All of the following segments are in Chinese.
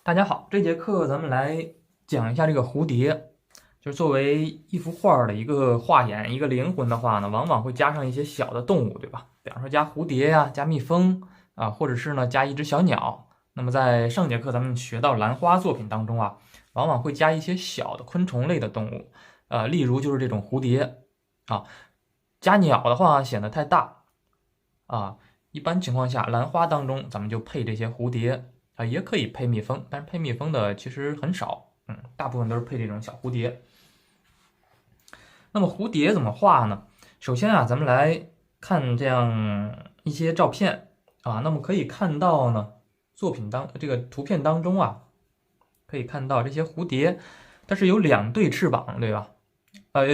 大家好，这节课咱们来讲一下这个蝴蝶，就是作为一幅画的一个画眼、一个灵魂的话呢，往往会加上一些小的动物，对吧？比方说加蝴蝶呀、加蜜蜂啊，或者是呢加一只小鸟。那么在上节课咱们学到兰花作品当中啊，往往会加一些小的昆虫类的动物，例如就是这种蝴蝶啊。加鸟的话显得太大啊，一般情况下兰花当中咱们就配这些蝴蝶。也可以配蜜蜂，但是配蜜蜂的其实很少，大部分都是配这种小蝴蝶。那么蝴蝶怎么画呢？首先啊，咱们来看这样一些照片啊，那么可以看到呢，这个图片当中啊，可以看到这些蝴蝶，它是有两对翅膀，对吧？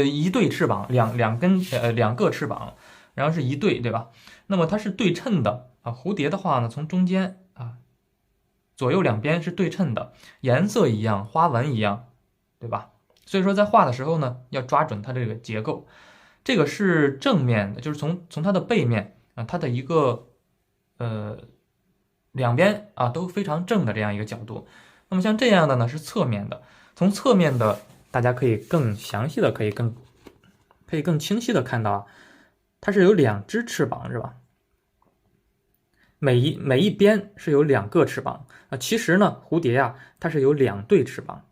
一对翅膀，两个翅膀，然后是一对，对吧？那么它是对称的啊。蝴蝶的话呢，从中间啊。左右两边是对称的，颜色一样，花纹一样，对吧？所以说在画的时候呢，要抓准它这个结构。这个是正面的，就是从它的背面啊，它的一个两边啊都非常正的这样一个角度。那么像这样的呢是侧面的，从侧面的大家可以更详细的，可以更清晰的看到啊，它是有两只翅膀，是吧？每一边是有两个翅膀啊，其实呢，蝴蝶啊，它是有两对翅膀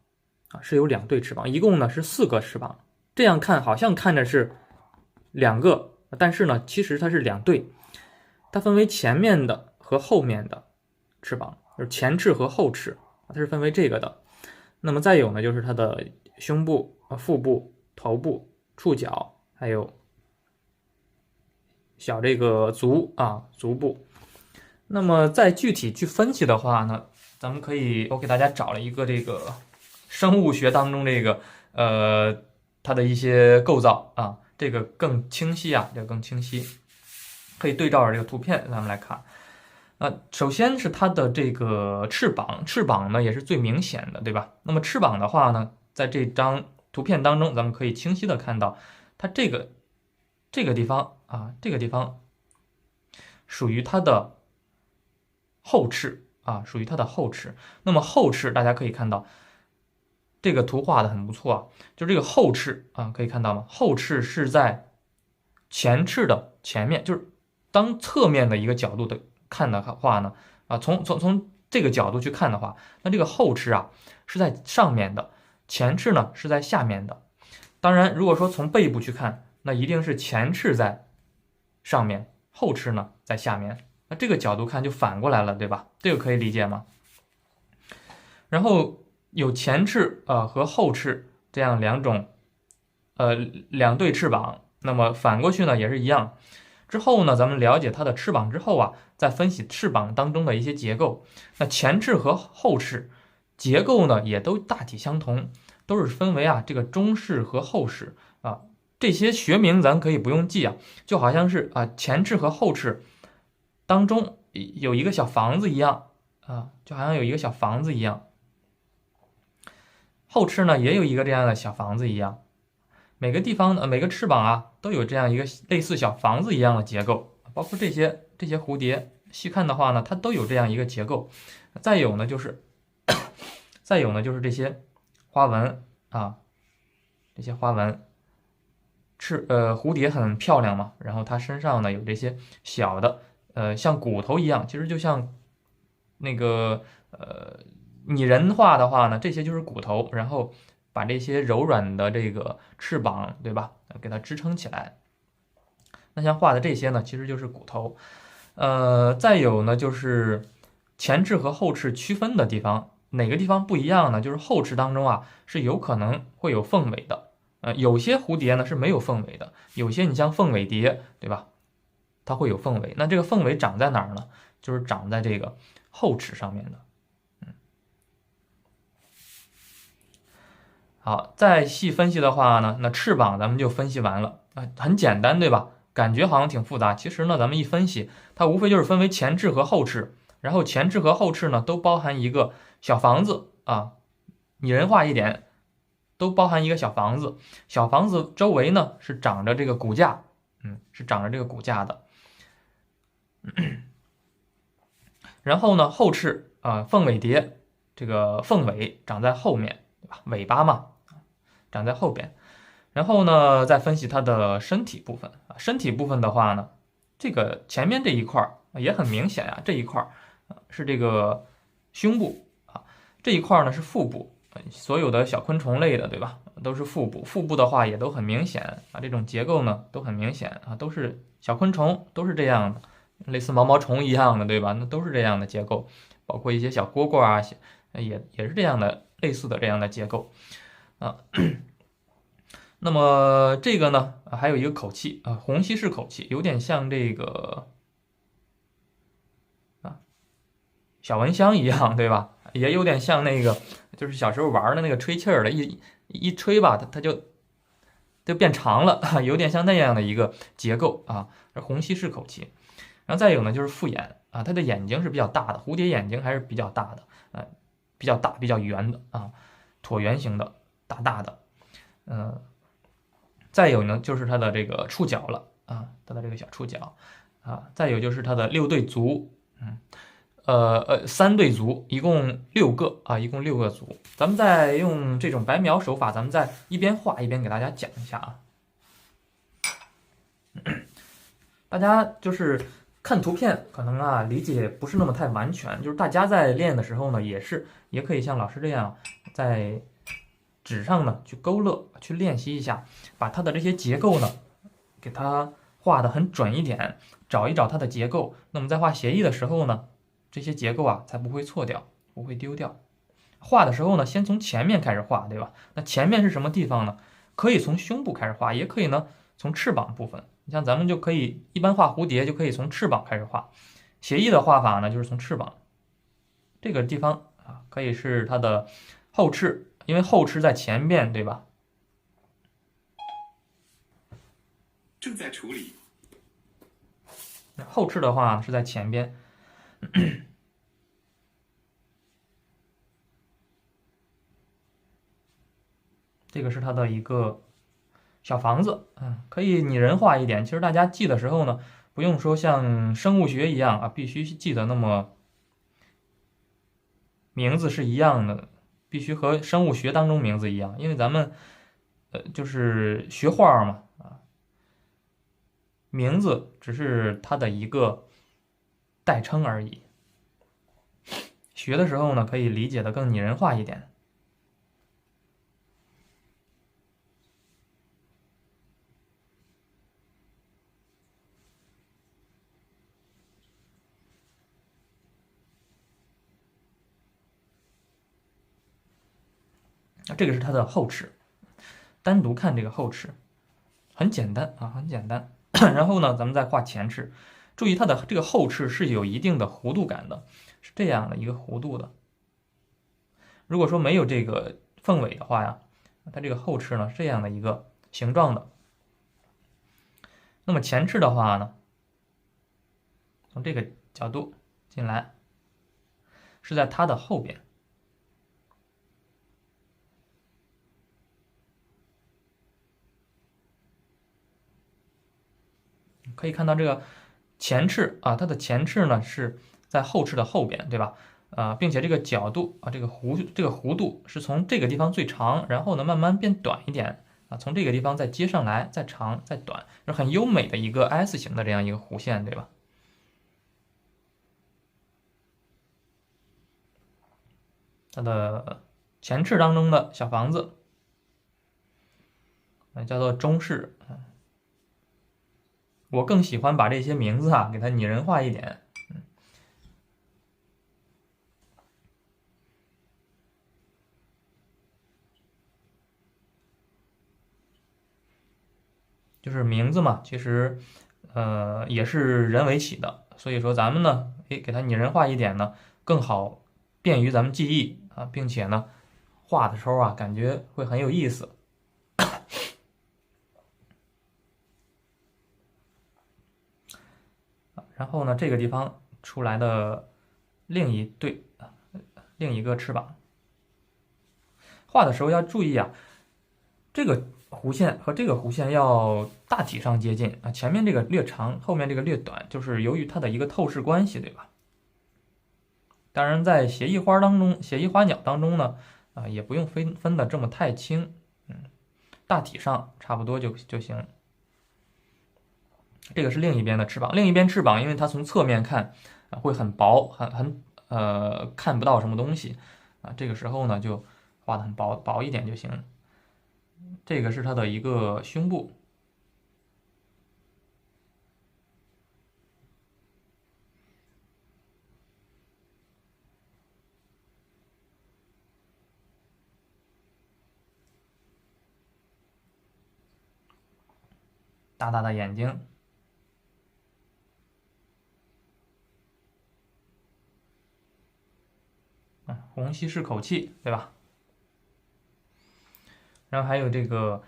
啊，是有两对翅膀，一共呢是4个翅膀。这样看好像看着是两个，但是呢，其实它是两对，它分为前面的和后面的翅膀，就是前翅和后翅，它是分为这个的。那么再有呢，就是它的胸部、腹部、头部、触角，还有小这个足部。那么再具体去分析的话呢，咱们可以，我给大家找了一个这个生物学当中这个它的一些构造啊，这个更清晰啊，这个更清晰，可以对照着这个图片咱们来看。首先是它的这个翅膀，翅膀呢也是最明显的，对吧？那么翅膀的话呢，在这张图片当中，咱们可以清晰的看到，它这个地方啊，这个地方属于它的后翅啊，属于它的后翅。那么后翅大家可以看到，这个图画的很不错啊，就这个后翅啊，可以看到吗？后翅是在前翅的前面，就是当侧面的一个角度的看的话呢，从这个角度去看的话，那这个后翅啊是在上面的，前翅呢是在下面的。当然，如果说从背部去看，那一定是前翅在上面，后翅呢在下面。那这个角度看就反过来了，对吧？这个可以理解吗？然后有前翅和后翅这样两对翅膀，那么反过去呢也是一样。之后呢，咱们了解它的翅膀之后啊，再分析翅膀当中的一些结构。那前翅和后翅结构呢也都大体相同，都是分为这个中翅和后翅啊。这些学名咱可以不用记啊，就好像是前翅和后翅当中有一个小房子一样啊，就好像有一个小房子一样。后翅呢也有一个这样的小房子一样，每个地方每个翅膀都有这样一个类似小房子一样的结构，包括这些蝴蝶，细看的话呢，它都有这样一个结构。再有呢就是这些花纹啊，这些花纹，蝴蝶很漂亮嘛，然后它身上呢有这些小的像骨头一样，其实就像那个拟人化的话呢，这些就是骨头，然后把这些柔软的这个翅膀，对吧，给它支撑起来。那像画的这些呢，其实就是骨头。再有呢就是前翅和后翅区分的地方，哪个地方不一样呢？就是后翅当中是有可能会有凤尾的。有些蝴蝶呢是没有凤尾的，有些你像凤尾蝶，对吧？它会有凤尾。那这个凤尾长在哪儿呢？就是长在这个后翅上面的。好，再细分析的话呢，那翅膀咱们就分析完了很简单，对吧？感觉好像挺复杂，其实呢，咱们一分析，它无非就是分为前翅和后翅，然后前翅和后翅呢都包含一个小房子拟人化一点，都包含一个小房子，小房子周围呢是长着这个骨架，是长着这个骨架的。然后呢，后翅凤尾蝶这个凤尾长在后面，对吧？尾巴嘛，长在后边。然后呢，再分析它的身体部分啊。身体部分的话呢，这个前面这一块也很明显啊，这一块是这个胸部啊，这一块呢是腹部。所有的小昆虫类的，对吧？都是腹部。腹部的话也都很明显啊，这种结构呢都很明显啊，都是小昆虫，都是这样的，类似毛毛虫一样的，对吧？那都是这样的结构，包括一些小蝈蝈啊，也是这样的，类似的这样的结构啊。那么这个呢，还有一个口器啊，虹吸式口器，有点像这个小蚊香一样，对吧？也有点像那个，就是小时候玩的那个吹气儿的，一吹吧，它就变长了，有点像那样的一个结构啊，是虹吸式口器。然后再有呢，就是复眼啊，它的眼睛是比较大的，蝴蝶眼睛还是比较大的，比较大、比较圆的啊，椭圆形的，大大的。再有呢，就是它的这个触角了啊，它的这个小触角啊，再有就是它的6对足，3对足，一共6个啊，一共6个足。咱们再用这种白描手法，咱们再一边画一边给大家讲一下啊。大家就是看图片可能啊理解不是那么太完全，就是大家在练的时候呢，也可以像老师这样在纸上呢去勾勒，去练习一下，把它的这些结构呢给它画得很准一点，找一找它的结构。那么在画斜翼的时候呢，这些结构啊才不会错掉，不会丢掉。画的时候呢，先从前面开始画，对吧？那前面是什么地方呢？可以从胸部开始画，也可以呢从翅膀部分。你像咱们就可以一般画蝴蝶就可以从翅膀开始画，斜翼的画法呢就是从翅膀这个地方啊，可以是它的后翅，因为后翅在前面，对吧？正在处理。后翅的话是在前边。这个是它的一个小房子，可以拟人化一点。其实大家记的时候呢，不用说像生物学一样啊，必须记得那么名字是一样的，必须和生物学当中名字一样，因为咱们就是学画嘛啊，名字只是它的一个代称而已。学的时候呢，可以理解的更拟人化一点。这个是它的后翅，单独看这个后翅很简单啊，很简单。然后呢，咱们再画前翅，注意它的这个后翅是有一定的弧度感的，是这样的一个弧度的。如果说没有这个凤尾的话呀，它这个后翅呢是这样的一个形状的。那么前翅的话呢，从这个角度进来，是在它的后边。可以看到这个前翅啊，它的前翅呢是在后翅的后边，对吧？并且这个角度啊，这个弧度是从这个地方最长，然后呢慢慢变短一点啊，从这个地方再接上来，再长再短，是很优美的一个 S 型的这样一个弧线，对吧？它的前翅当中的小房子，叫做中翅。我更喜欢把这些名字啊给它拟人化一点。就是名字嘛，其实也是人为起的，所以说咱们呢，给它拟人化一点呢，更好便于咱们记忆啊，并且呢，画的时候啊，感觉会很有意思。然后呢，这个地方出来的另一个翅膀，画的时候要注意啊，这个弧线和这个弧线要大体上接近啊，前面这个略长，后面这个略短，就是由于它的一个透视关系，对吧？当然，在写意花当中，写意花鸟当中呢，也不用分的这么太清，大体上差不多就行。这个是另一边的翅膀，另一边翅膀，因为它从侧面看会很薄，看不到什么东西这个时候呢就画的很薄一点就行。这个是它的一个胸部。大大的眼睛，虹吸是口气，对吧？然后还有这个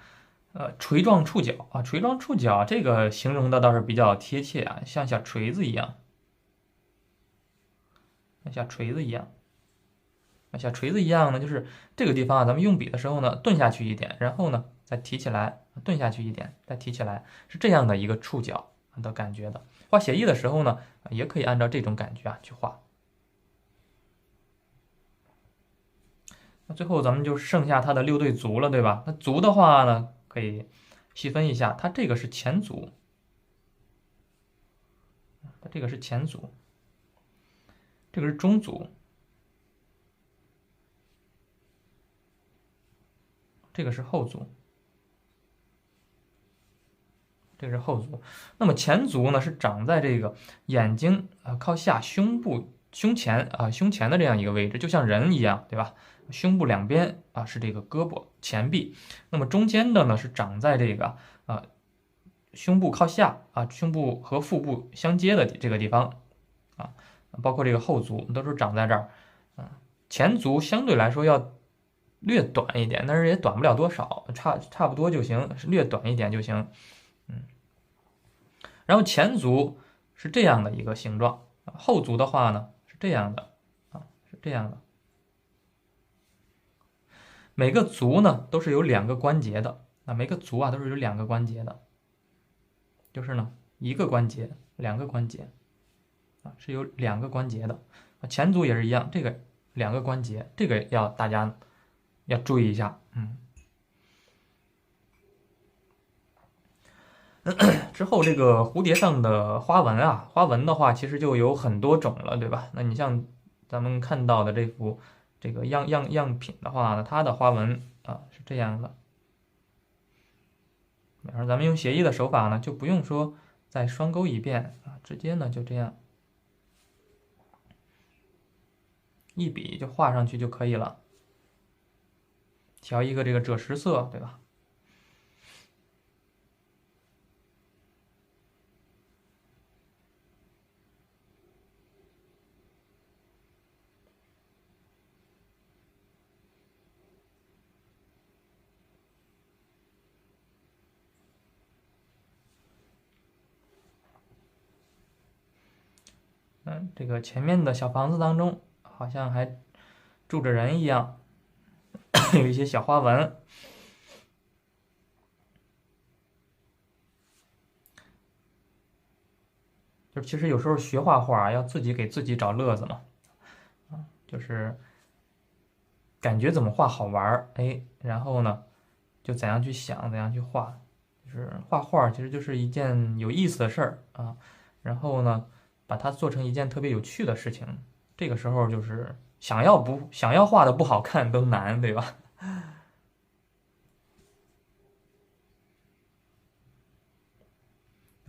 锤状触角锤状触角这个形容的倒是比较贴切像小锤子一样，像锤子一样。像锤子一样呢，就是这个地方咱们用笔的时候呢，顿下去一点，然后呢再提起来，顿下去一点，再提起来，是这样的一个触角的感觉的。画写意的时候呢，也可以按照这种感觉去画。那最后咱们就剩下它的6对足了，对吧？那足的话呢，可以细分一下，它这个是前足，它这个是前足，这个是中足。这个是后足，这个是后足。那么前足呢，是长在这个眼睛靠下胸前的这样一个位置，就像人一样，对吧？胸部两边是这个胳膊前臂，那么中间的呢是长在这个胸部靠下胸部和腹部相接的这个地方包括这个后足都是长在这儿前足相对来说要略短一点，但是也短不了多少，差不多就行，是略短一点就行。然后前足是这样的一个形状，后足的话呢是这样的是这样的。每个足呢都是有2个关节的每个足都是有2个关节的，就是呢1个关节2个关节是有2个关节的。前足也是一样，这个2个关节，这个大家要注意一下。之后这个蝴蝶上的花纹花纹的话其实就有很多种了，对吧？那你像咱们看到的这幅这个样品的话呢，它的花纹是这样的。然后咱们用写意的手法呢，就不用说再双钩一遍直接呢就这样一笔就画上去就可以了。调一个这个赭石色，对吧？这个前面的小房子当中好像还住着人一样，有一些小花纹。就其实有时候学画画要自己给自己找乐子嘛，就是感觉怎么画好玩然后呢就怎样去想，怎样去画。就是画画其实就是一件有意思的事儿然后呢把它做成一件特别有趣的事情，这个时候就是想要画的不好看都难，对吧？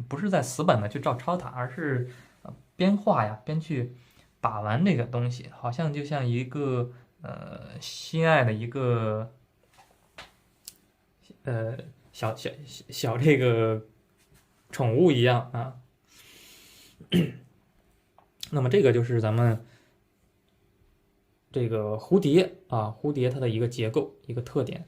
不是在死本的去照抄它，而是边画边去把玩这个东西，好像就像一个心爱的一个小这个宠物一样那么这个就是咱们这个蝴蝶蝴蝶它的一个结构一个特点。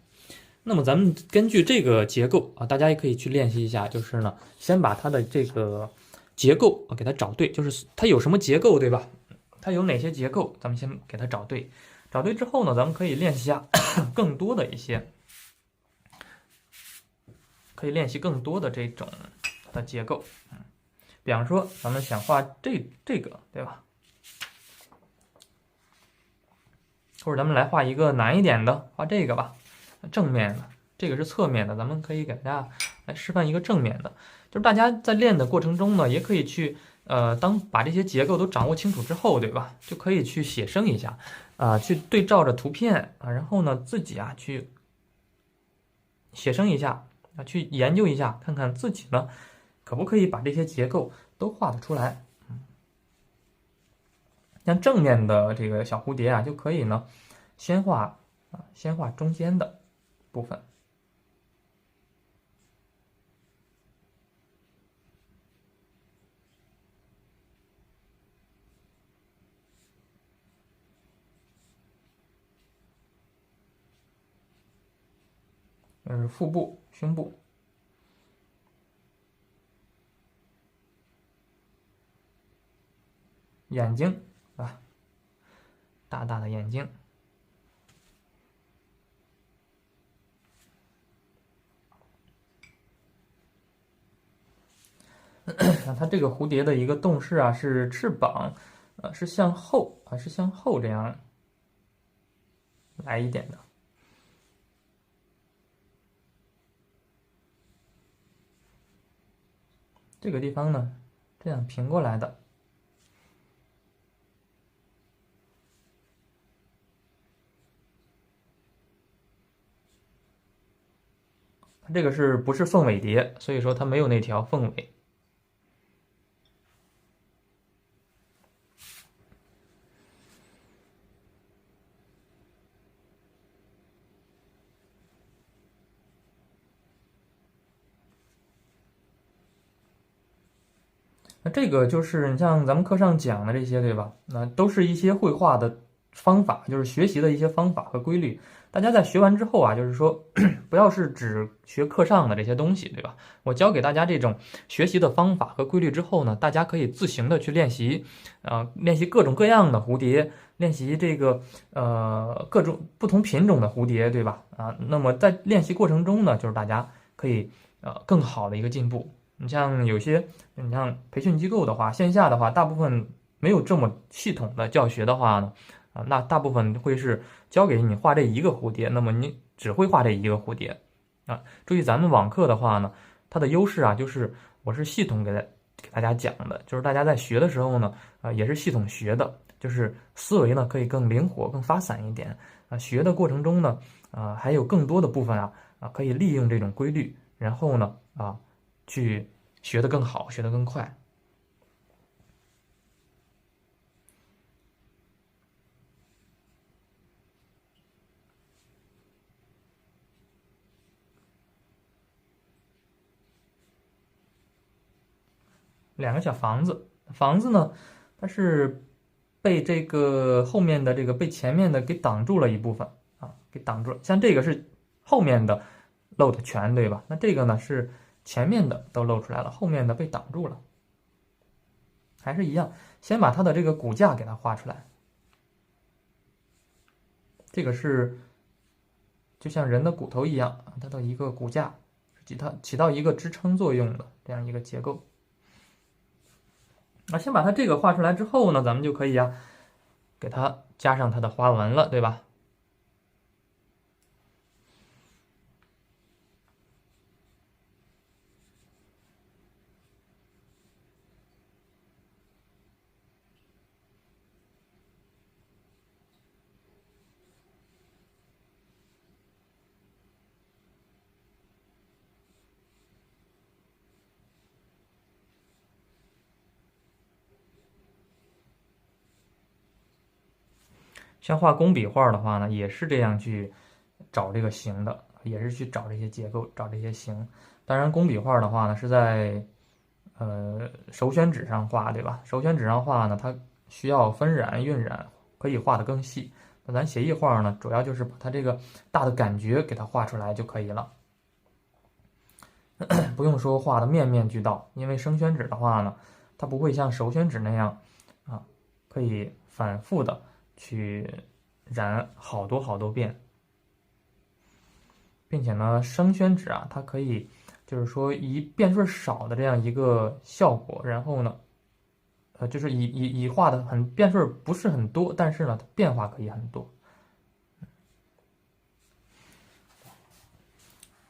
那么咱们根据这个结构大家也可以去练习一下，就是呢先把它的这个结构给它找对，就是它有什么结构，对吧？它有哪些结构，咱们先给它找对。找对之后呢，咱们可以练习一下更多的一些，可以练习更多的这种的结构。比方说咱们想画这个，对吧？或者咱们来画一个难一点的，画这个吧，正面的，这个是侧面的，咱们可以给大家来示范一个正面的，就是大家在练的过程中呢，也可以去当把这些结构都掌握清楚之后，对吧？就可以去写生一下，去对照着图片啊，然后呢自己去写生一下啊，去研究一下，看看自己呢可不可以把这些结构都画得出来。像正面的这个小蝴蝶就可以呢，先画中间的部分。腹部、胸部、眼睛，大大的眼睛。它这个蝴蝶的一个动势是翅膀，是向后是向后这样来一点的。这个地方呢，这样平过来的。它这个不是凤尾蝶，所以说它没有那条凤尾。那这个就是你像咱们课上讲的这些，对吧？那都是一些绘画的方法，就是学习的一些方法和规律。大家在学完之后就是说不要是只学课上的这些东西，对吧？我教给大家这种学习的方法和规律之后呢，大家可以自行的去练习，练习各种各样的蝴蝶，练习这个各种不同品种的蝴蝶，对吧？那么在练习过程中呢，就是大家可以更好的一个进步。你像培训机构的话，线下的话，大部分没有这么系统的教学的话呢，那大部分会是教给你画这一个蝴蝶，那么你只会画这一个蝴蝶注意咱们网课的话呢，它的优势就是我是系统给大家讲的，就是大家在学的时候呢，也是系统学的，就是思维呢可以更灵活、更发散一点学的过程中呢，还有更多的部分可以利用这种规律，然后呢去学得更好，学得更快。两个小房子，房子呢，它是被这个后面的被前面的给挡住了一部分给挡住了。像这个是后面的露的全，对吧？那这个呢是前面的都露出来了，后面的被挡住了。还是一样，先把它的这个骨架给它画出来。这个是就像人的骨头一样，它的一个骨架，起到一个支撑作用的这样一个结构。先把它这个画出来之后呢，咱们就可以给它加上它的花纹了，对吧？像画工笔画的话呢，也是这样去找这个形的，也是去找这些结构，找这些形。当然，工笔画的话呢，是在手宣纸上画，对吧？手宣纸上画呢，它需要分染、晕染，可以画得更细。那咱写意画呢，主要就是把它这个大的感觉给它画出来就可以了，不用说画的面面俱到，因为生宣纸的话呢，它不会像手宣纸那样可以反复的去染好多遍，并且呢，生宣纸它可以就是说以变数少的这样一个效果，然后呢，就是以画的变数不是很多，但是呢，它变化可以很多，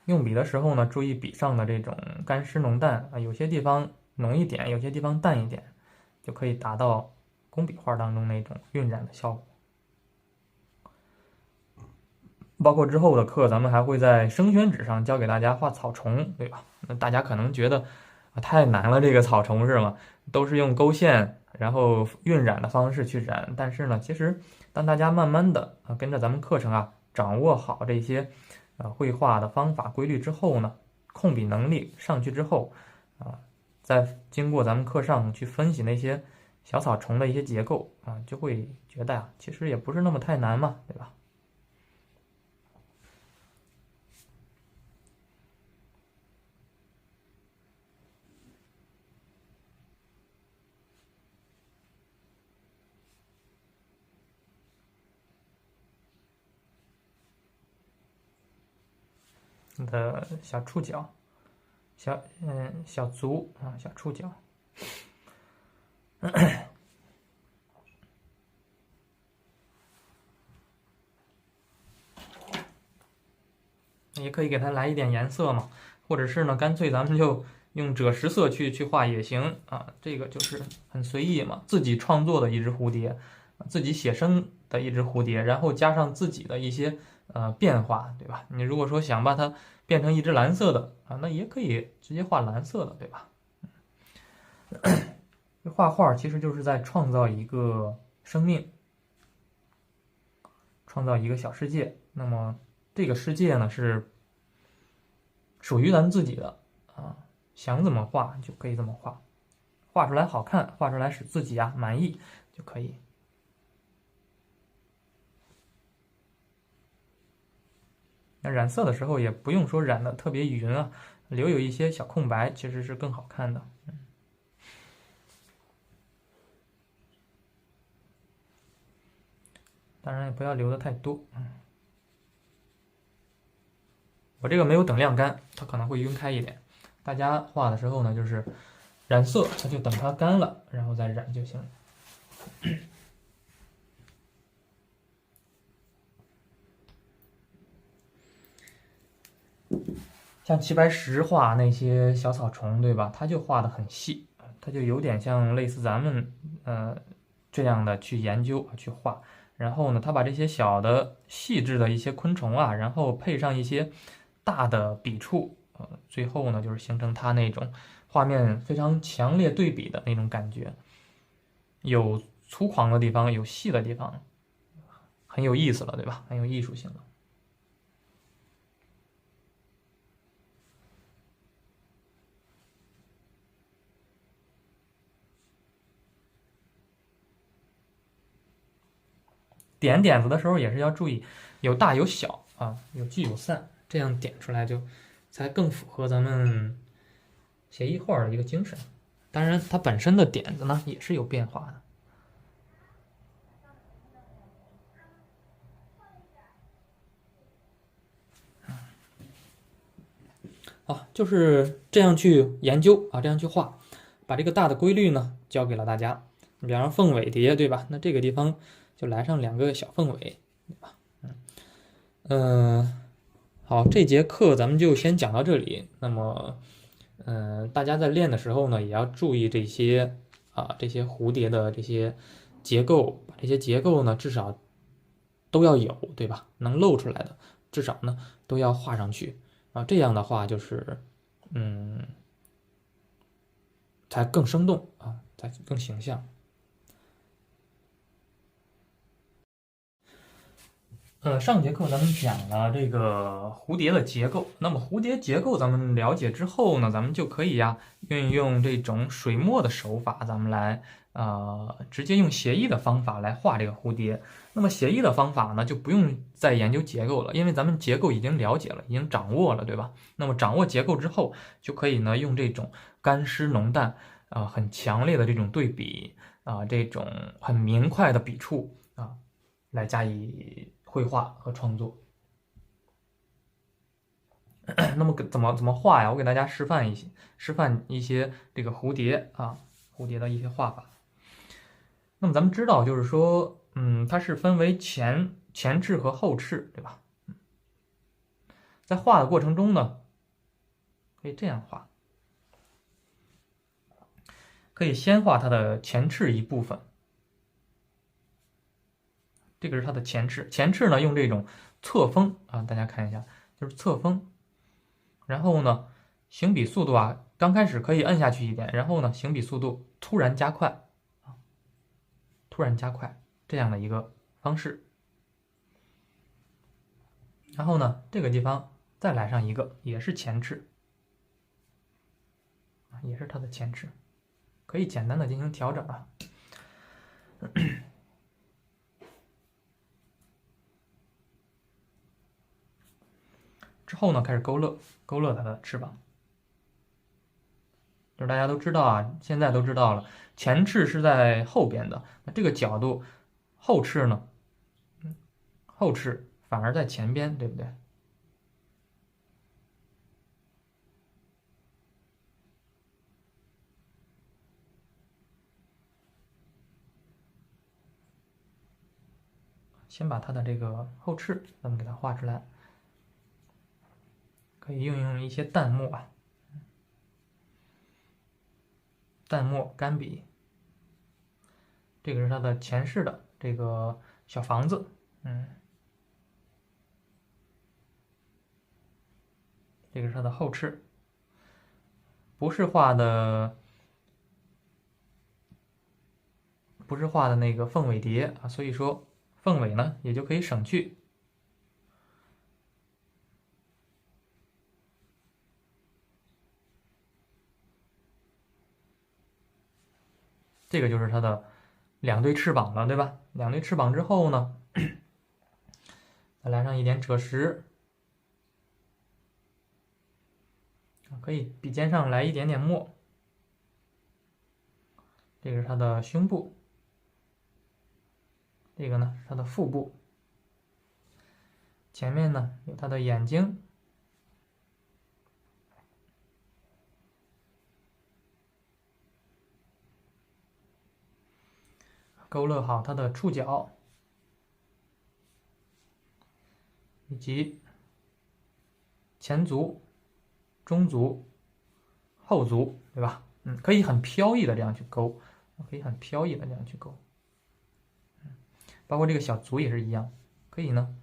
用笔的时候呢，注意笔上的这种干湿浓淡啊，有些地方浓一点，有些地方淡一点，就可以达到工笔画当中那种晕染的效果。包括之后的课，咱们还会在生宣纸上教给大家画草虫，对吧？那大家可能觉得太难了，这个草虫是吗？都是用勾线，然后晕染的方式去染。但是呢，其实当大家慢慢的跟着咱们课程掌握好这些绘画的方法规律之后呢，控笔能力上去之后再经过咱们课上去分析那些小草虫的一些结构就会觉得其实也不是那么太难嘛，对吧？你的小触角，小足小触角。也可以给它来一点颜色嘛，或者是呢，干脆咱们就用赭石色去画也行这个就是很随意嘛，自己创作的一只蝴蝶，自己写生的一只蝴蝶，然后加上自己的一些变化，对吧？你如果说想把它变成一只蓝色的那也可以直接画蓝色的，对吧？画画其实就是在创造一个生命，创造一个小世界。那么这个世界呢是属于咱们自己的想怎么画就可以怎么画，画出来好看，画出来使自己满意就可以。那染色的时候也不用说染的特别匀留有一些小空白，其实是更好看的。当然也不要留的太多。我这个没有等晾干，它可能会晕开一点。大家画的时候呢，就是染色，它就等它干了，然后再染就行了。像齐白石画那些小草虫，对吧？他就画的很细，他就有点像类似咱们这样的去研究去画。然后呢，他把这些小的细致的一些昆虫然后配上一些大的笔触，最后呢就是形成他那种画面非常强烈对比的那种感觉，有粗犷的地方，有细的地方，很有意思了，对吧？很有艺术性了。点点子的时候也是要注意有大有小有聚有散，这样点出来就才更符合咱们写意画的一个精神。当然它本身的点子呢也是有变化的。好，就是这样去研究这样去画，把这个大的规律呢教给了大家。你比方说凤尾蝶，对吧？那这个地方就来上2个小凤尾，对吧？好，这节课咱们就先讲到这里。那么，大家在练的时候呢，也要注意这些蝴蝶的这些结构，把这些结构呢至少都要有，对吧？能露出来的，至少呢都要画上去这样的话就是才更生动才更形象。上节课咱们讲了这个蝴蝶的结构，那么蝴蝶结构咱们了解之后呢，咱们就可以运用这种水墨的手法，咱们来直接用写意的方法来画这个蝴蝶。那么写意的方法呢，就不用再研究结构了，因为咱们结构已经了解了，已经掌握了，对吧？那么掌握结构之后，就可以呢用这种干湿浓淡很强烈的这种对比这种很明快的笔触来加以绘画和创作。那么怎么画呀？我给大家示范一些这个蝴蝶蝴蝶的一些画法。那么咱们知道，就是说，它是分为前翅和后翅，对吧？在画的过程中呢，可以这样画，可以先画它的前翅一部分，这个是它的前翅，前翅呢用这种侧锋啊，大家看一下，就是侧锋，然后呢，行笔速度啊，刚开始可以摁下去一点，然后呢，行笔速度突然加快啊，突然加快这样的一个方式。然后呢，这个地方再来上一个，也是前翅，也是它的前翅，可以简单的进行调整啊。之后呢，开始勾勒它的翅膀。就是大家都知道啊，现在都知道了，前翅是在后边的，那这个角度，后翅呢，后翅反而在前边，对不对？先把它的这个后翅咱们给它画出来，可以运用一些淡墨啊，淡墨干笔。这个是它的前翅的这个小房子，这个是它的后翅，不是画的那个凤尾蝶啊，所以说凤尾呢也就可以省去。这个就是它的两对翅膀了，对吧？两对翅膀之后呢，再来上一点赭石，可以笔尖上来一点点墨。这个是它的胸部，这个呢是它的腹部，前面呢有它的眼睛，勾勒好它的触角，以及前足、中足、后足，对吧？可以很飘逸的这样去勾，可以很飘逸的这样去勾。包括这个小足也是一样，可以呢，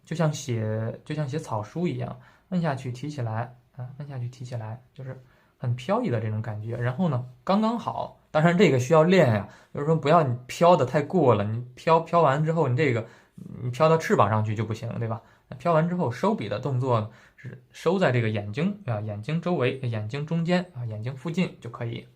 就像写草书一样，摁下去提起来啊，摁下去提起来，就是很飘逸的这种感觉。然后呢，刚刚好。当然这个需要练呀，就是说不要你飘的太过了，你飘完之后，你飘到翅膀上去就不行，对吧？飘完之后收笔的动作是收在这个眼睛啊，眼睛周围、眼睛中间啊、眼睛附近就可以。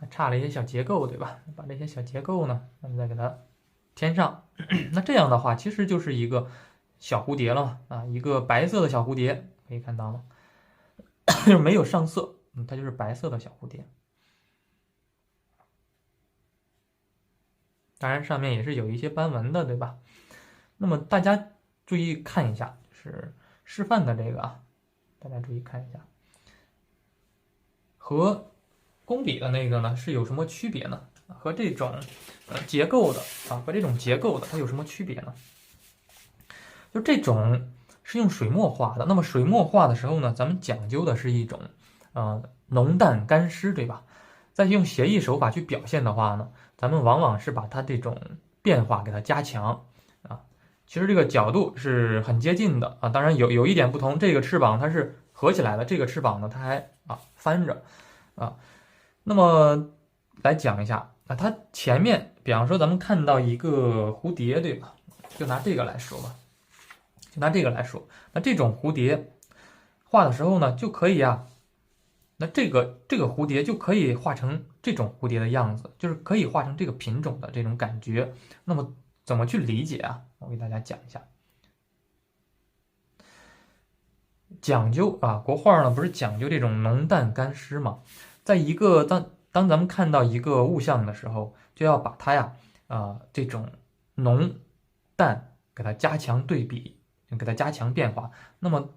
差了一些小结构，对吧？把这些小结构呢，我们再给它添上。那这样的话，其实就是一个小蝴蝶了嘛，啊，一个白色的小蝴蝶，可以看到吗？就是没有上色，它就是白色的小蝴蝶。当然上面也是有一些斑纹的，对吧？那么大家注意看一下，就是示范的这个啊，大家注意看一下，和工笔的那个呢是有什么区别呢？和这种结构的啊，和这种结构的它有什么区别呢？就这种是用水墨画的，那么水墨画的时候呢，咱们讲究的是一种浓淡干湿，对吧？再用写意手法去表现的话呢，咱们往往是把它这种变化给它加强啊。其实这个角度是很接近的啊，当然有一点不同，这个翅膀它是合起来的，这个翅膀呢它还翻着啊。那么来讲一下啊，它前面，比方说咱们看到一个蝴蝶，对吧？就拿这个来说吧，那这种蝴蝶画的时候呢，就可以啊，那这个蝴蝶就可以画成这种蝴蝶的样子，就是可以画成这个品种的这种感觉。那么怎么去理解啊？我给大家讲一下。讲究啊，国画呢不是讲究这种浓淡干湿嘛？在一个当咱们看到一个物象的时候，就要把它呀这种浓淡给它加强对比，给它加强变化。那么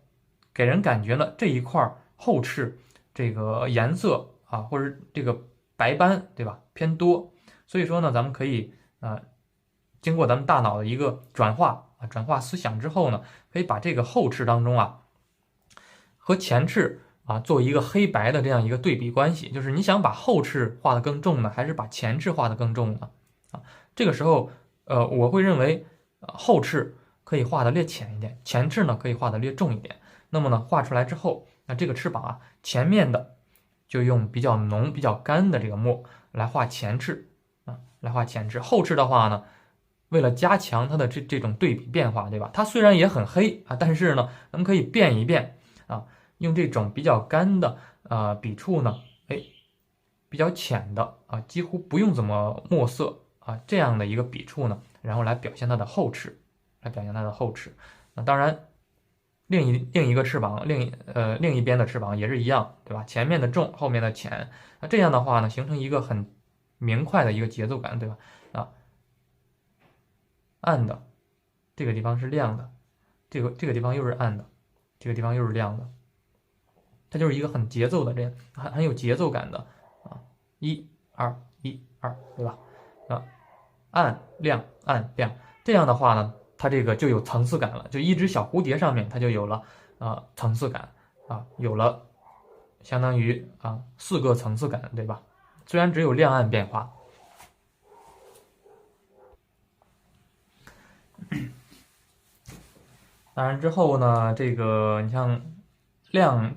给人感觉呢，这一块后翅这个颜色啊，或者这个白斑，对吧，偏多。所以说呢，咱们可以经过咱们大脑的一个转化转化思想之后呢，可以把这个后翅当中和前翅做一个黑白的这样一个对比关系，就是你想把后翅画得更重呢，还是把前翅画得更重呢？这个时候我会认为后翅可以画得略浅一点，前翅呢可以画得略重一点。那么呢，画出来之后，那这个翅膀前面的就用比较浓、比较干的这个墨来画前翅来画前翅。后翅的话呢，为了加强它的这种对比变化，对吧？它虽然也很黑但是呢，咱们可以变一变用这种比较干的笔触呢，比较浅的几乎不用怎么墨色这样的一个笔触呢，然后来表现它的后翅，那当然，另一个翅膀，另一边的翅膀也是一样，对吧？前面的重，后面的浅，那这样的话呢，形成一个很明快的一个节奏感，对吧？暗的这个地方是亮的，这个地方又是暗的，这个地方又是亮的，它就是一个很节奏的，这样很有节奏感的1 2 1 2，对吧？暗亮暗亮，这样的话呢，它这个就有层次感了，就一只小蝴蝶上面它就有了层次感有了相当于4个层次感，对吧？虽然只有亮暗变化。当然之后呢，这个你像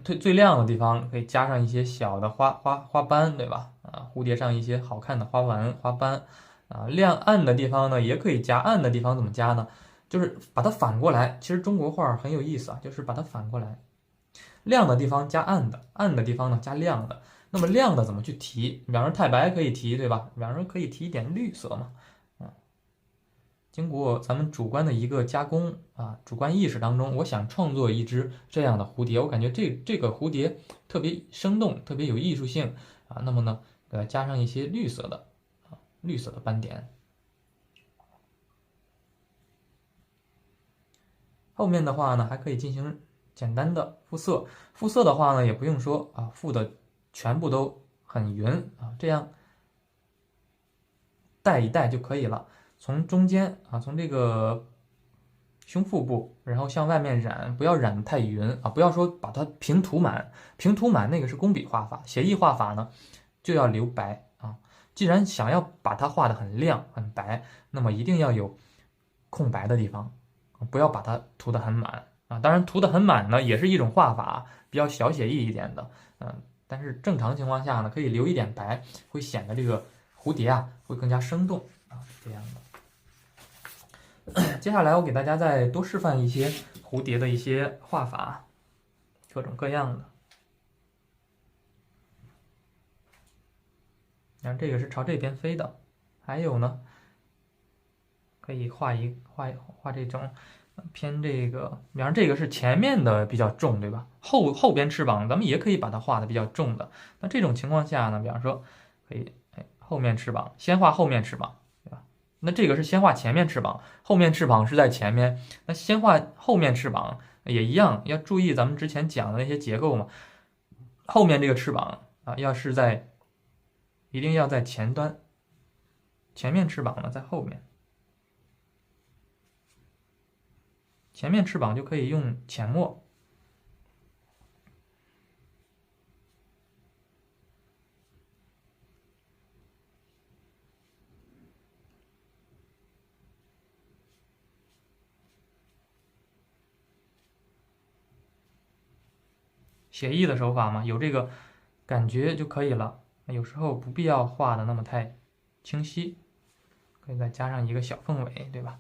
最亮的地方可以加上一些小的花斑，对吧？蝴蝶上一些好看的花纹花斑亮暗的地方呢，也可以加暗的地方怎么加呢？就是把它反过来。其实中国画很有意思就是把它反过来，亮的地方加暗的，暗的地方呢加亮的。那么亮的怎么去提？比方说太白可以提，对吧？比方说可以提一点绿色嘛。经过咱们主观的一个加工主观意识当中，我想创作一只这样的蝴蝶，我感觉这个蝴蝶特别生动，特别有艺术性那么呢，给它加上一些绿色的斑点。后面的话呢，还可以进行简单的复色。复色的话呢，也不用说复的全部都很匀这样带一带就可以了。从中间从这个胸腹部，然后向外面染，不要染得太匀不要说把它平涂满，平涂满那个是工笔画法，写意画法呢就要留白既然想要把它画得很亮很白，那么一定要有空白的地方，不要把它涂得很满当然涂得很满呢也是一种画法，比较小写意一点的但是正常情况下呢，可以留一点白，会显得这个蝴蝶会更加生动这样的。接下来我给大家再多示范一些蝴蝶的一些画法，各种各样的。然后这个是朝这边飞的，还有呢，可以画这种偏这个，比方这个是前面的比较重，对吧？后边翅膀咱们也可以把它画的比较重的。那这种情况下呢，比方说可以后面翅膀先画后面翅膀。那这个是先画前面翅膀，后面翅膀是在前面。那先画后面翅膀也一样，要注意咱们之前讲的那些结构嘛。后面这个翅膀一定要在前端，前面翅膀呢在后面。前面翅膀就可以用浅墨。写意的手法嘛，有这个感觉就可以了。有时候不必要画的那么太清晰，可以再加上一个小凤尾，对吧？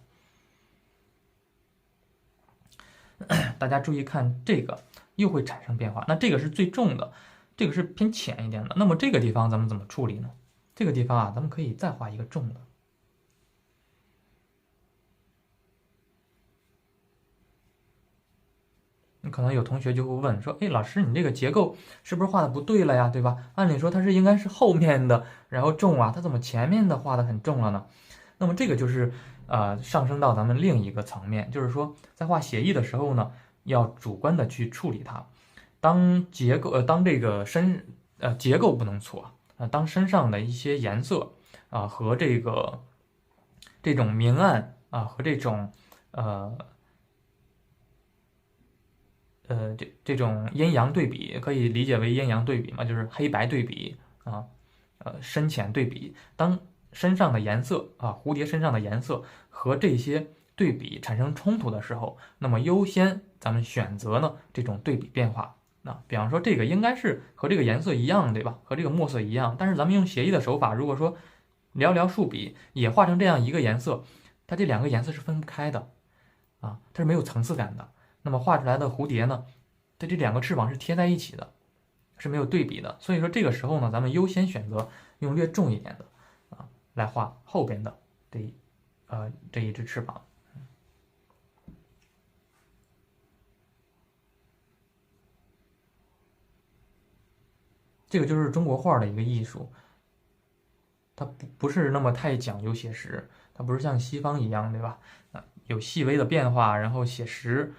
大家注意看，这个又会产生变化。那这个是最重的，这个是偏浅一点的。那么这个地方咱们怎么处理呢？这个地方咱们可以再画一个重的。可能有同学就会问说，老师，你这个结构是不是画的不对了呀？对吧？按理说它是应该是后面的，然后重它怎么前面的画的很重了呢？那么这个就是上升到咱们另一个层面，就是说在画写意的时候呢，要主观的去处理它。当这个结构不能错当身上的一些颜色和这种明暗和这种这种阴阳对比，可以理解为阴阳对比嘛，就是黑白对比深浅对比。当身上的颜色蝴蝶身上的颜色和这些对比产生冲突的时候，那么优先咱们选择呢这种对比变化。比方说这个应该是和这个颜色一样，对吧？和这个墨色一样，但是咱们用写意的手法，如果说寥寥数笔也画成这样一个颜色，它这两个颜色是分不开的它是没有层次感的。那么画出来的蝴蝶呢，它这两个翅膀是贴在一起的，是没有对比的。所以说这个时候呢，咱们优先选择用略重一点的来画后边的这一只翅膀。这个就是中国画的一个艺术，它不是那么太讲究写实，它不是像西方一样，对吧？有细微的变化，然后写实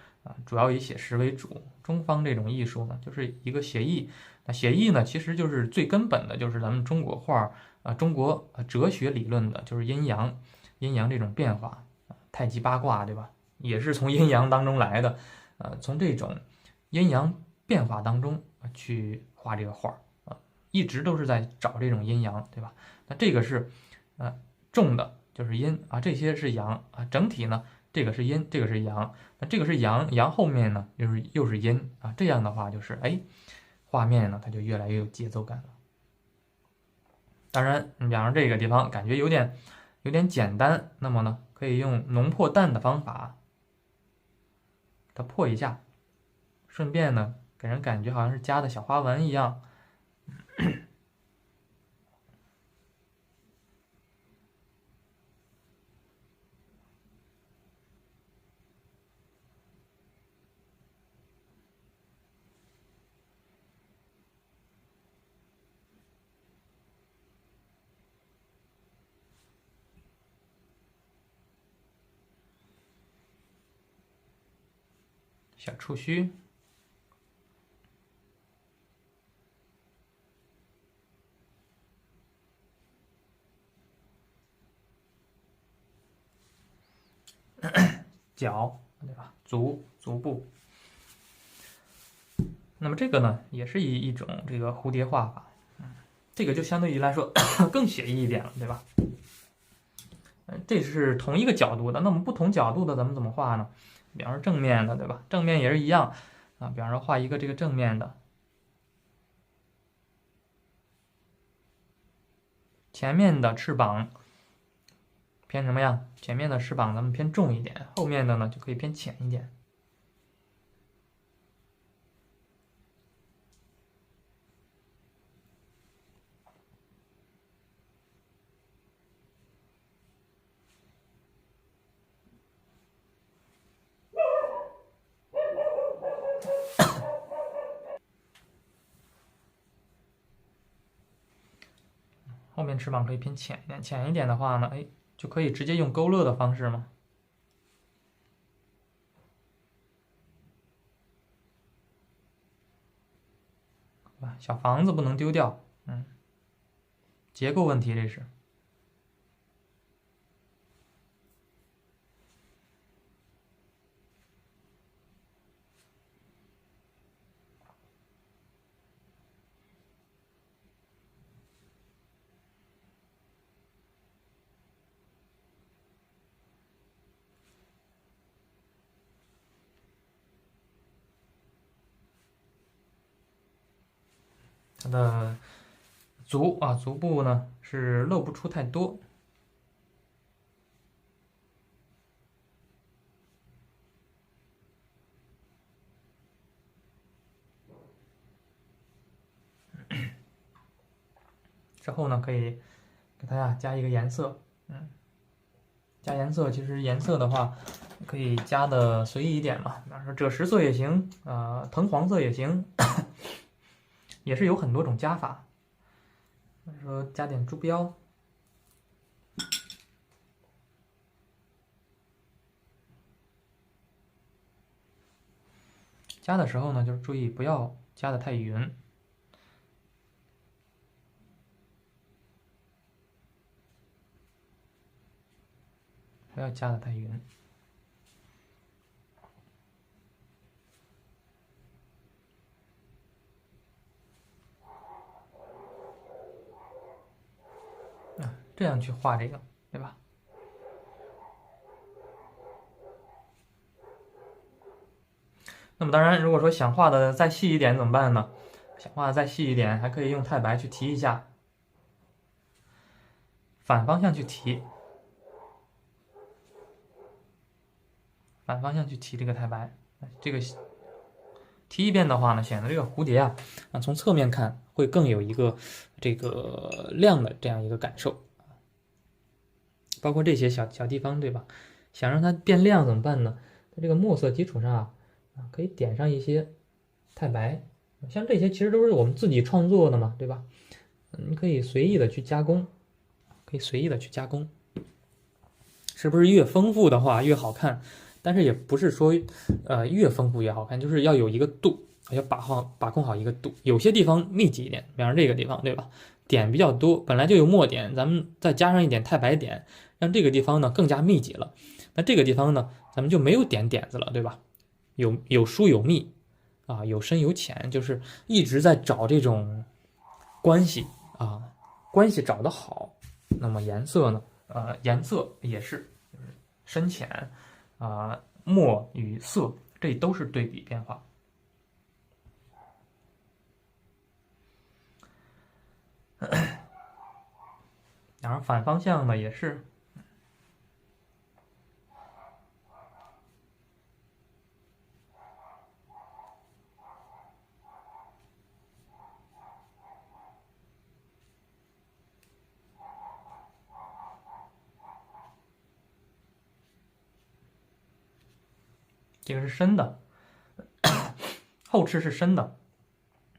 主要以写实为主。中方这种艺术呢，就是一个写意。那写意呢，其实就是最根本的，就是咱们中国画中国哲学理论的，就是阴阳这种变化，太极八卦，对吧？也是从阴阳当中来的，从这种阴阳变化当中去画这个画一直都是在找这种阴阳，对吧？那这个是重的就是阴这些是阳整体呢这个是阴，这个是阳，那这个是阳，阳后面呢又是阴这样的话就是画面呢它就越来越有节奏感了。当然，你比方说这个地方感觉有点简单，那么呢可以用浓破淡的方法，它破一下，顺便呢给人感觉好像是加的小花纹一样。小触须，脚，对吧？足部。那么这个呢，也是一种这个蝴蝶画法，这个就相对于来说更写意一点了，对吧？这是同一个角度的，那么不同角度的咱们怎么画呢？比方说正面的，对吧？正面也是一样比方说画一个这个正面的，前面的翅膀偏什么样？前面的翅膀咱们偏重一点，后面的呢就可以偏浅一点。后面翅膀可以偏浅一点，浅一点的话呢，就可以直接用勾勒的方式嘛。小房子不能丢掉，结构问题这是。它的足部呢是露不出太多。之后呢，可以给它加一个颜色，加颜色，其实颜色的话可以加的随意一点嘛，比方说赭石色也行，藤黄色也行，也是有很多种加法。比如说加点珠标，加的时候呢，就是注意不要加的太匀，不要加的太匀。这样去画这个，对吧？那么当然，如果说想画的再细一点怎么办呢？想画的再细一点，还可以用太白去提一下，反方向去提，反方向去提这个太白。这个提一遍的话呢，显得这个蝴蝶啊，从侧面看会更有一个这个亮的这样一个感受。包括这些小地方，对吧？想让它变亮怎么办呢？在这个墨色基础上啊，可以点上一些太白，像这些其实都是我们自己创作的嘛，对吧？你可以随意的去加工，是不是越丰富的话越好看？但是也不是说越丰富越好看，就是要有一个度，要把控好一个度。有些地方密集一点，比方这个地方，对吧？点比较多，本来就有墨点，咱们再加上一点太白点，让这个地方呢更加密集了。那这个地方呢，咱们就没有点子了，对吧？有疏有密啊，有深有浅，就是一直在找这种关系啊，关系找得好，那么颜色呢，颜色也是深浅墨与色，这都是对比变化。然后反方向呢也是，这个是深的，后翅是深的。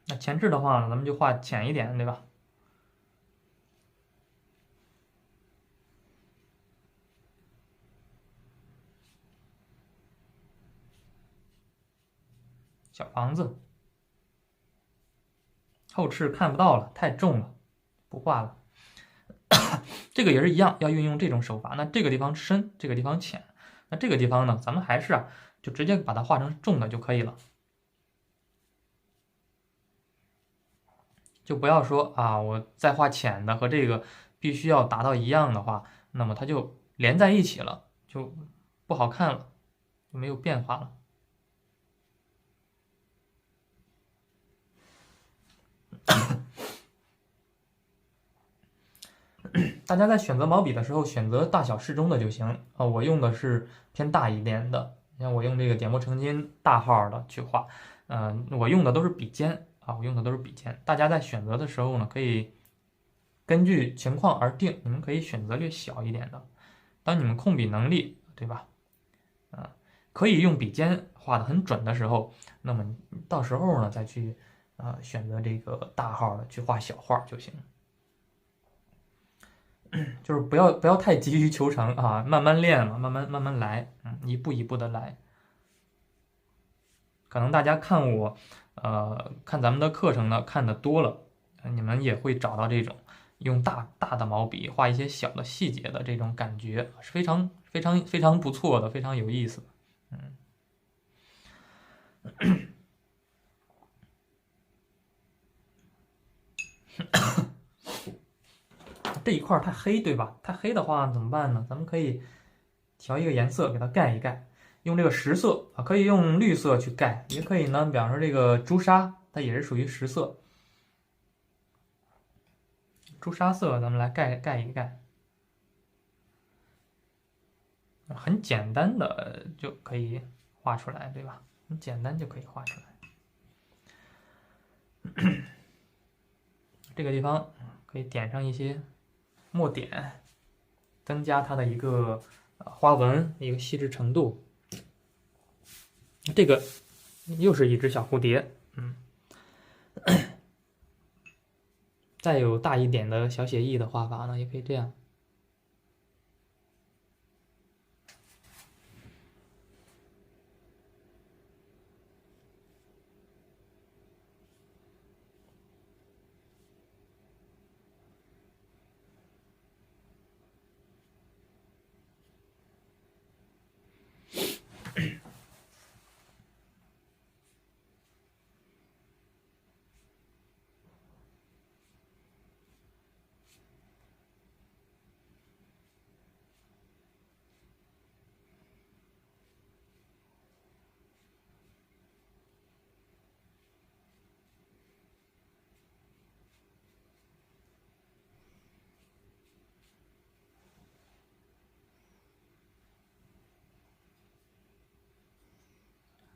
那前翅的话呢，咱们就画浅一点，对吧？小房子，后翅看不到了，太重了，不画了。这个也是一样，要运用这种手法。那这个地方深，这个地方浅，那这个地方呢，咱们还是就直接把它画成重的就可以了，就不要说我再画浅的和这个必须要达到一样的话，那么它就连在一起了，就不好看了，就没有变化了。大家在选择毛笔的时候，选择大小适中的就行我用的是偏大一点的，像我用这个点墨成金大号的去画，我用的都是笔尖大家在选择的时候呢，可以根据情况而定，你们可以选择略小一点的。当你们控笔能力，对吧？可以用笔尖画的很准的时候，那么到时候呢再去选择这个大号的去画小画就行。就是不要太急于求成慢慢练嘛，慢慢来，一步一步的来。可能大家看我，看咱们的课程呢，看的多了，你们也会找到这种用大的毛笔画一些小的细节的这种感觉，是非常不错的，非常有意思的。这一块太黑，对吧？太黑的话怎么办呢？咱们可以调一个颜色给它盖一盖，用这个实色可以用绿色去盖，也可以呢，比方说这个朱砂，它也是属于实色。朱砂色咱们来盖一盖，很简单的就可以画出来，对吧？很简单就可以画出来。这个地方可以点上一些墨点，增加它的一个花纹一个细致程度。这个又是一只小蝴蝶，再有大一点的小写意的画法呢，也可以这样。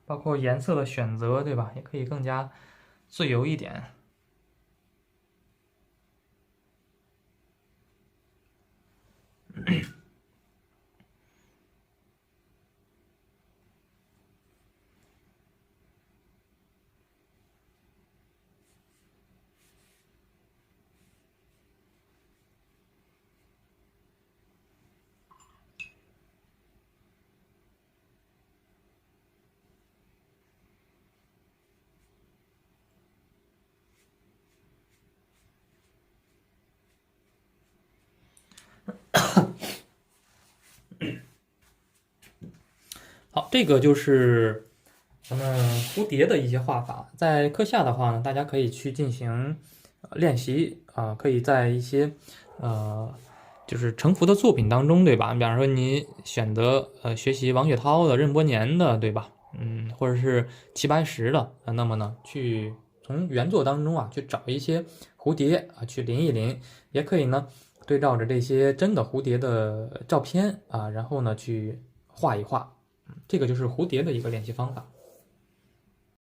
包括颜色的选择，对吧？也可以更加自由一点。好，这个就是咱们蝴蝶的一些画法。在课下的话呢，大家可以去进行练习啊，可以在一些就是成幅的作品当中，对吧？比方说你选择学习王雪涛的、任伯年的，对吧？或者是齐白石的，那么呢，去从原作当中啊去找一些蝴蝶啊去临一临，也可以呢对照着这些真的蝴蝶的照片啊，然后呢去画一画。这个就是蝴蝶的一个练习方法。